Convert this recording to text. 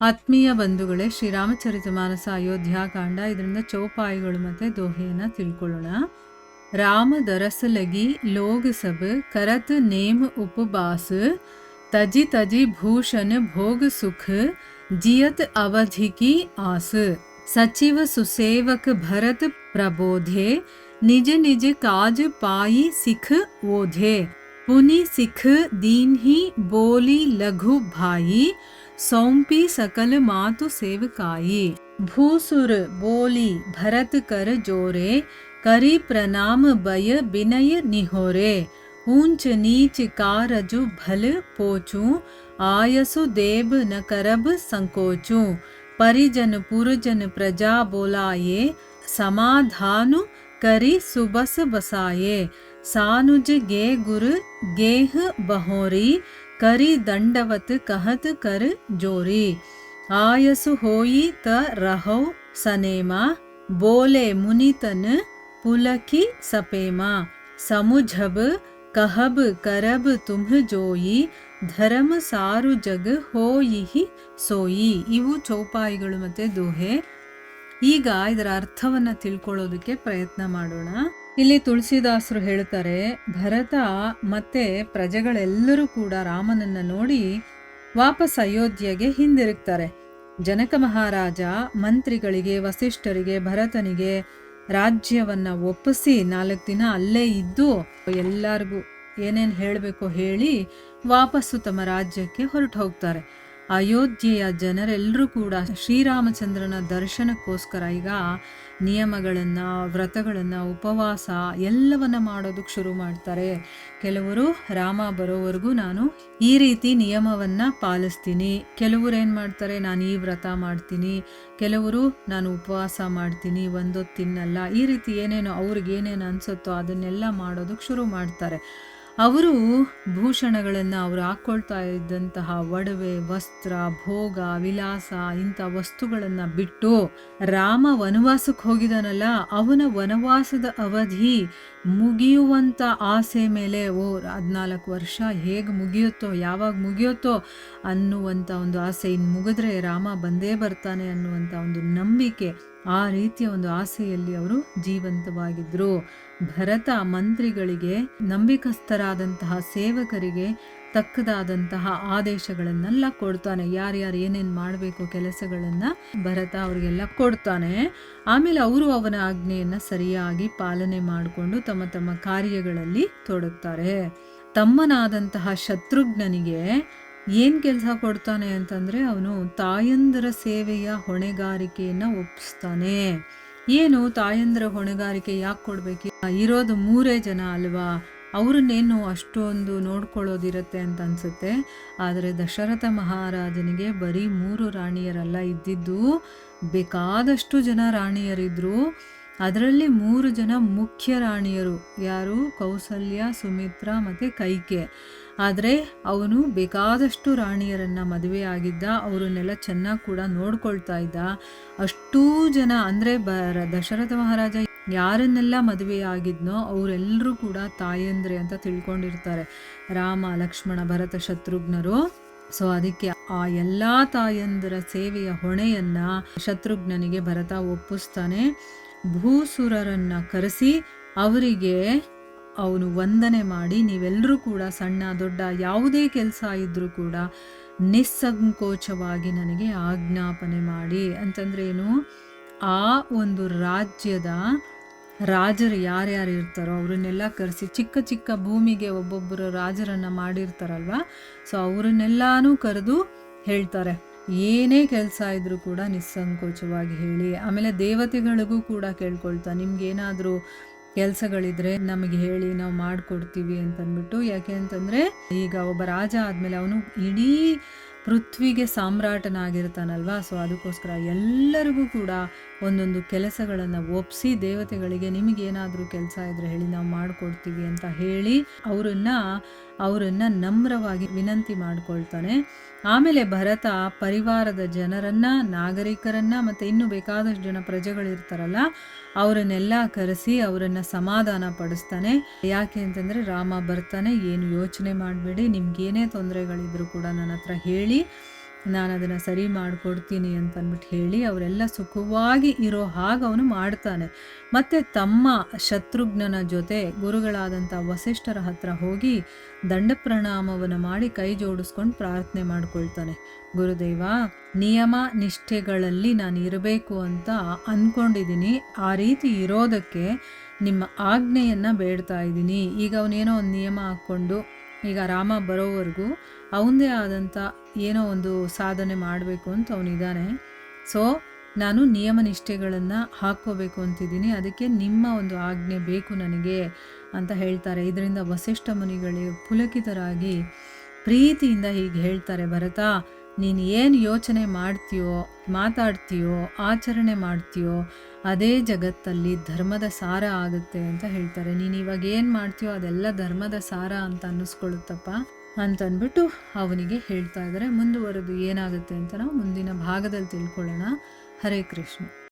ಆತ್ಮೀಯ ಬಂಧುಗಳೇ, ಶ್ರೀರಾಮಚರಿತಮಾನಸ ಅಯೋಧ್ಯಾಕಾಂಡ, ಇದರಿಂದ ಚೌಪಾಯಿಗಳು ಮತ್ತು ದೋಹೆಯನ್ನು ತಿಳ್ಕೊಳ್ಳೋಣ. ರಾಮ ದರಸ ಲಗಿ ಲೋಗ ಸಬ್ ಕರತ್ ನೇಮ ಉಪವಾಸ ತಜಿ ತಜಿ ಭೂಷಣ ಭೋಗ ಸುಖ जियत अवधि की आस सचिव सुसेवक भरत प्रबोधे निज निज काज पाई सिख ओधे पुनि सिख दीन ही बोली लघु भाई सौंपी सकल मातु सेवकाई भूसुर बोली भरत कर जोरे करी प्रणाम बय बिनय निहोरे ऊंच नीच कारजु भल पोचूं आयसु देव न करब संकोचूं परिजन पुरजन प्रजा बोलाये समाधानु करी सुबस बसाये सानुज गे गुरु गेह बहोरी करी दंडवत कहत कर जोरी आयसु होई त रहो सनेमा बोले मुनितन पुलकी सपेमा समुझब कहब करब तुम्ह जोई ಧರ್ಮ ಸಾರು ಜಗ ಹೋಯಿಹಿ ಸೋಯಿ. ಇವು ಚೌಪಾಯಿಗಳು ಮತ್ತು ದೋಹೆ. ಈಗ ಇದರ ಅರ್ಥವನ್ನು ತಿಳ್ಕೊಳ್ಳೋದಕ್ಕೆ ಪ್ರಯತ್ನ ಮಾಡೋಣ. ಇಲ್ಲಿ ತುಳಸಿದಾಸರು ಹೇಳ್ತಾರೆ, ಭರತ ಮತ್ತೆ ಪ್ರಜೆಗಳೆಲ್ಲರೂ ಕೂಡ ರಾಮನನ್ನ ನೋಡಿ ವಾಪಸ್ ಅಯೋಧ್ಯೆಗೆ ಹಿಂದಿರುಗ್ತಾರೆ. ಜನಕ ಮಹಾರಾಜ ಮಂತ್ರಿಗಳಿಗೆ, ವಸಿಷ್ಠರಿಗೆ, ಭರತನಿಗೆ ರಾಜ್ಯವನ್ನ ಒಪ್ಪಿಸಿ 4 ದಿನ ಅಲ್ಲೇ ಇದ್ದು ಎಲ್ಲರಿಗೂ ಏನೇನು ಹೇಳಬೇಕೋ ಹೇಳಿ ವಾಪಸ್ಸು ತಮ್ಮ ರಾಜ್ಯಕ್ಕೆ ಹೊರಟು ಹೋಗ್ತಾರೆ. ಅಯೋಧ್ಯೆಯ ಜನರೆಲ್ಲರೂ ಕೂಡ ಶ್ರೀರಾಮಚಂದ್ರನ ದರ್ಶನಕ್ಕೋಸ್ಕರ ಈಗ ನಿಯಮಗಳನ್ನು, ವ್ರತಗಳನ್ನು, ಉಪವಾಸ ಎಲ್ಲವನ್ನ ಮಾಡೋದಕ್ಕೆ ಶುರು ಮಾಡ್ತಾರೆ. ಕೆಲವರು ರಾಮ ಬರೋವರೆಗೂ ನಾನು ಈ ರೀತಿ ನಿಯಮವನ್ನು ಪಾಲಿಸ್ತೀನಿ, ಕೆಲವರು ಏನು ಮಾಡ್ತಾರೆ, ನಾನು ಈ ವ್ರತ ಮಾಡ್ತೀನಿ, ಕೆಲವರು ನಾನು ಉಪವಾಸ ಮಾಡ್ತೀನಿ, ಒಂದೊತ್ತು ತಿನ್ನಲ್ಲ, ಈ ರೀತಿ ಏನೇನೋ ಅವ್ರಿಗೇನೇನು ಅನಿಸುತ್ತೋ ಅದನ್ನೆಲ್ಲ ಮಾಡೋದಕ್ಕೆ ಶುರು ಮಾಡ್ತಾರೆ. ಅವರು ಭೂಷಣಗಳನ್ನು ಅವರು ಹಾಕ್ಕೊಳ್ತಾ ಇದ್ದಂತಹ ಒಡವೆ, ವಸ್ತ್ರ, ಭೋಗ, ವಿಲಾಸ ಇಂಥ ವಸ್ತುಗಳನ್ನು ಬಿಟ್ಟು ರಾಮ ವನವಾಸಕ್ಕೆ ಹೋಗಿದಾನಲ್ಲ, ಅವನ ವನವಾಸದ ಅವಧಿ ಮುಗಿಯುವಂಥ ಆಸೆ ಮೇಲೆ 14 ವರ್ಷ ಹೇಗೆ ಮುಗಿಯುತ್ತೋ, ಯಾವಾಗ ಮುಗಿಯುತ್ತೋ ಅನ್ನುವಂಥ ಒಂದು ಆಸೆ, ಇನ್ನು ಮುಗಿದ್ರೆ ರಾಮ ಬಂದೇ ಬರ್ತಾನೆ ಅನ್ನುವಂಥ ಒಂದು ನಂಬಿಕೆ, ಆ ರೀತಿಯ ಒಂದು ಆಸೆಯಲ್ಲಿ ಅವರು ಜೀವಂತವಾಗಿದ್ರು. ಭರತ ಮಂತ್ರಿಗಳಿಗೆ, ನಂಬಿಕಸ್ಥರಾದಂತಹ ಸೇವಕರಿಗೆ ತಕ್ಕದಾದಂತಹ ಆದೇಶಗಳನ್ನೆಲ್ಲ ಕೊಡ್ತಾನೆ. ಯಾರ್ಯಾರು ಏನೇನು ಮಾಡಬೇಕು ಕೆಲಸಗಳನ್ನು ಭರತ ಅವರಿಗೆಲ್ಲ ಕೊಡ್ತಾನೆ. ಆಮೇಲೆ ಅವರು ಅವನ ಆಜ್ಞೆಯನ್ನು ಸರಿಯಾಗಿ ಪಾಲನೆ ಮಾಡಿಕೊಂಡು ತಮ್ಮ ತಮ್ಮ ಕಾರ್ಯಗಳಲ್ಲಿ ತೊಡಗ್ತಾರೆ. ತಮ್ಮನಾದಂತಹ ಶತ್ರುಘ್ನನಿಗೆ ಏನು ಕೆಲಸ ಕೊಡ್ತಾನೆ ಅಂತಂದರೆ, ಅವನು ತಾಯಂದರ ಸೇವೆಯ ಹೊಣೆಗಾರಿಕೆಯನ್ನು ಒಪ್ಪಿಸ್ತಾನೆ. ಏನು ತಾಯಂದರ ಹೊಣೆಗಾರಿಕೆ ಯಾಕೆ ಕೊಡಬೇಕು? ಇರೋದು 3 ಜನ ಅಲ್ವಾ, ಅವ್ರನ್ನೇನು ಅಷ್ಟೊಂದು ನೋಡ್ಕೊಳ್ಳೋದಿರತ್ತೆ ಅಂತ ಅನ್ಸುತ್ತೆ. ಆದರೆ ದಶರಥ ಮಹಾರಾಜನಿಗೆ ಬರೀ 3 ರಾಣಿಯರಲ್ಲ ಇದ್ದಿದ್ದು, ಬೇಕಾದಷ್ಟು ಜನ ರಾಣಿಯರಿದ್ರು. ಅದರಲ್ಲಿ 3 ಜನ ಮುಖ್ಯ ರಾಣಿಯರು ಯಾರು? ಕೌಸಲ್ಯ, ಸುಮಿತ್ರ ಮತ್ತು ಕೈಕೆ. ಆದರೆ ಅವನು ಬೇಕಾದಷ್ಟು ರಾಣಿಯರನ್ನು ಮದುವೆ ಆಗಿದ್ದ, ಅವರನ್ನೆಲ್ಲ ಚೆನ್ನಾಗಿ ಕೂಡ ನೋಡ್ಕೊಳ್ತಾ ಇದ್ದ. ಅಷ್ಟೂ ಜನ ಅಂದರೆ ದಶರಥ ಮಹಾರಾಜ ಯಾರನ್ನೆಲ್ಲ ಮದುವೆ ಆಗಿದ್ನೋ ಅವರೆಲ್ಲರೂ ಕೂಡ ತಾಯಂದ್ರೆ ಅಂತ ತಿಳ್ಕೊಂಡಿರ್ತಾರೆ, ರಾಮ, ಲಕ್ಷ್ಮಣ, ಭರತ, ಶತ್ರುಘ್ನರು. ಸೊ ಅದಕ್ಕೆ ಆ ಎಲ್ಲ ತಾಯಂದರ ಸೇವೆಯ ಹೊಣೆಯನ್ನ ಶತ್ರುಘ್ನನಿಗೆ ಭರತ ಒಪ್ಪಿಸ್ತಾನೆ. ಭೂಸುರರನ್ನ ಕರೆಸಿ ಅವರಿಗೆ ಅವನು ವಂದನೆ ಮಾಡಿ, ನೀವೆಲ್ಲರೂ ಕೂಡ ಸಣ್ಣ ದೊಡ್ಡ ಯಾವುದೇ ಕೆಲಸ ಇದ್ರೂ ಕೂಡ ನಿಸ್ಸಂಕೋಚವಾಗಿ ನನಗೆ ಆಜ್ಞಾಪನೆ ಮಾಡಿ ಅಂತಂದ್ರೆ ಏನು, ಆ ಒಂದು ರಾಜ್ಯದ ರಾಜರು ಯಾರ್ಯಾರು ಇರ್ತಾರೋ ಅವರನ್ನೆಲ್ಲ ಕರೆಸಿ, ಚಿಕ್ಕ ಚಿಕ್ಕ ಭೂಮಿಗೆ ಒಬ್ಬೊಬ್ಬರು ರಾಜರನ್ನ ಮಾಡಿರ್ತಾರಲ್ವ, ಸೊ ಅವರನ್ನೆಲ್ಲಾನು ಕರೆದು ಹೇಳ್ತಾರೆ, ಏನೇ ಕೆಲಸ ಇದ್ರೂ ಕೂಡ ನಿಸ್ಸಂಕೋಚವಾಗಿ ಹೇಳಿ. ಆಮೇಲೆ ದೇವತೆಗಳಿಗೂ ಕೂಡ ಕೇಳ್ಕೊಳ್ತಾ, ನಿಮ್ಗೇನಾದರೂ ಕೆಲಸಗಳಿದ್ರೆ ನಮಗೆ ಹೇಳಿ, ನಾವು ಮಾಡಿಕೊಡ್ತೀವಿ ಅಂತಂದ್ಬಿಟ್ಟು. ಯಾಕೆ ಅಂತಂದರೆ ಈಗ ಒಬ್ಬ ರಾಜ ಆದಮೇಲೆ ಅವನು ಇಡೀ ಪೃಥ್ವಿಗೆ ಸಾಮ್ರಾಟನಾಗಿರ್ತಾನಲ್ವ, ಸೊ ಅದಕ್ಕೋಸ್ಕರ ಎಲ್ಲರಿಗೂ ಕೂಡ ಒಂದೊಂದು ಕೆಲಸಗಳನ್ನು ಒಪ್ಪಿಸಿ ದೇವತೆಗಳಿಗೆ ನಿಮಗೇನಾದರೂ ಕೆಲಸ ಇದ್ರೆ ಹೇಳಿ, ನಾವು ಮಾಡಿಕೊಡ್ತೀವಿ ಅಂತ ಹೇಳಿ ಅವರನ್ನ ನಮ್ರವಾಗಿ ವಿನಂತಿ ಮಾಡ್ಕೊಳ್ತಾನೆ. ಆಮೇಲೆ ಭರತ ಪರಿವಾರದ ಜನರನ್ನ, ನಾಗರಿಕರನ್ನ ಮತ್ತು ಇನ್ನೂ ಬೇಕಾದಷ್ಟು ಜನ ಪ್ರಜೆಗಳಿರ್ತಾರಲ್ಲ ಅವರನ್ನೆಲ್ಲ ಕರೆಸಿ ಅವರನ್ನು ಸಮಾಧಾನ ಪಡಿಸ್ತಾನೆ. ಯಾಕೆ ಅಂತಂದರೆ ರಾಮ ಬರ್ತಾನೆ, ಏನು ಯೋಚನೆ ಮಾಡಬೇಡಿ, ನಿಮ್ಗೇನೇ ತೊಂದರೆಗಳಿದ್ರು ಕೂಡ ನನ್ನ ಹತ್ರ ಹೇಳಿ, ನಾನು ಅದನ್ನು ಸರಿ ಮಾಡಿಕೊಡ್ತೀನಿ ಅಂತಂದ್ಬಿಟ್ಟು ಹೇಳಿ ಅವರೆಲ್ಲ ಸುಖವಾಗಿ ಇರೋ ಹಾಗೆ ಅವನು ಮಾಡ್ತಾನೆ. ಮತ್ತು ತಮ್ಮ ಶತ್ರುಘ್ನನ ಜೊತೆ ಗುರುಗಳಾದಂಥ ವಸಿಷ್ಠರ ಹತ್ರ ಹೋಗಿ ದಂಡ ಪ್ರಣಾಮವನ್ನು ಮಾಡಿ ಕೈ ಜೋಡಿಸ್ಕೊಂಡು ಪ್ರಾರ್ಥನೆ ಮಾಡ್ಕೊಳ್ತಾನೆ. ಗುರುದೇವ, ನಿಯಮ ನಿಷ್ಠೆಗಳಲ್ಲಿ ನಾನು ಇರಬೇಕು ಅಂತ ಅಂದ್ಕೊಂಡಿದ್ದೀನಿ. ಆ ರೀತಿ ಇರೋದಕ್ಕೆ ನಿಮ್ಮ ಆಜ್ಞೆಯನ್ನು ಬೇಡ್ತಾ ಇದ್ದೀನಿ. ಈಗ ಅವನೇನೋ ಒಂದು ನಿಯಮ ಹಾಕ್ಕೊಂಡು ಈಗ ರಾಮ ಬರೋವರೆಗೂ ಅವನದೇ ಆದಂಥ ಏನೋ ಒಂದು ಸಾಧನೆ ಮಾಡಬೇಕು ಅಂತ ಅವನಿದ್ದಾನೆ. ಸೊ ನಾನು ನಿಯಮ ನಿಷ್ಠೆಗಳನ್ನು ಹಾಕ್ಕೋಬೇಕು ಅಂತಿದ್ದೀನಿ, ಅದಕ್ಕೆ ನಿಮ್ಮ ಒಂದು ಆಜ್ಞೆ ಬೇಕು ನನಗೆ ಅಂತ ಹೇಳ್ತಾರೆ. ಇದರಿಂದ ವಸಿಷ್ಠ ಮುನಿಗಳು ಪುಲಕಿತರಾಗಿ ಪ್ರೀತಿಯಿಂದ ಹೀಗೆ ಹೇಳ್ತಾರೆ, ಭರತ, ನೀನು ಏನು ಯೋಚನೆ ಮಾಡ್ತೀಯೋ, ಮಾತಾಡ್ತೀಯೋ, ಆಚರಣೆ ಮಾಡ್ತೀಯೋ ಅದೇ ಜಗತ್ತಲ್ಲಿ ಧರ್ಮದ ಸಾರ ಆಗುತ್ತೆ ಅಂತ ಹೇಳ್ತಾರೆ. ನೀನು ಇವಾಗ ಏನು ಮಾಡ್ತೀಯೋ ಅದೆಲ್ಲ ಧರ್ಮದ ಸಾರ ಅಂತ ಅನ್ನಿಸ್ಕೊಳ್ಳುತ್ತಪ್ಪ ಅಂತಂದ್ಬಿಟ್ಟು ಅವನಿಗೆ ಹೇಳ್ತಾ ಇದ್ದಾರೆ. ಮುಂದುವರೆದು ಏನಾಗುತ್ತೆ ಅಂತ ನಾವು ಮುಂದಿನ ಭಾಗದಲ್ಲಿ ತಿಳ್ಕೊಳ್ಳೋಣ. ಹರೇ ಕೃಷ್ಣ.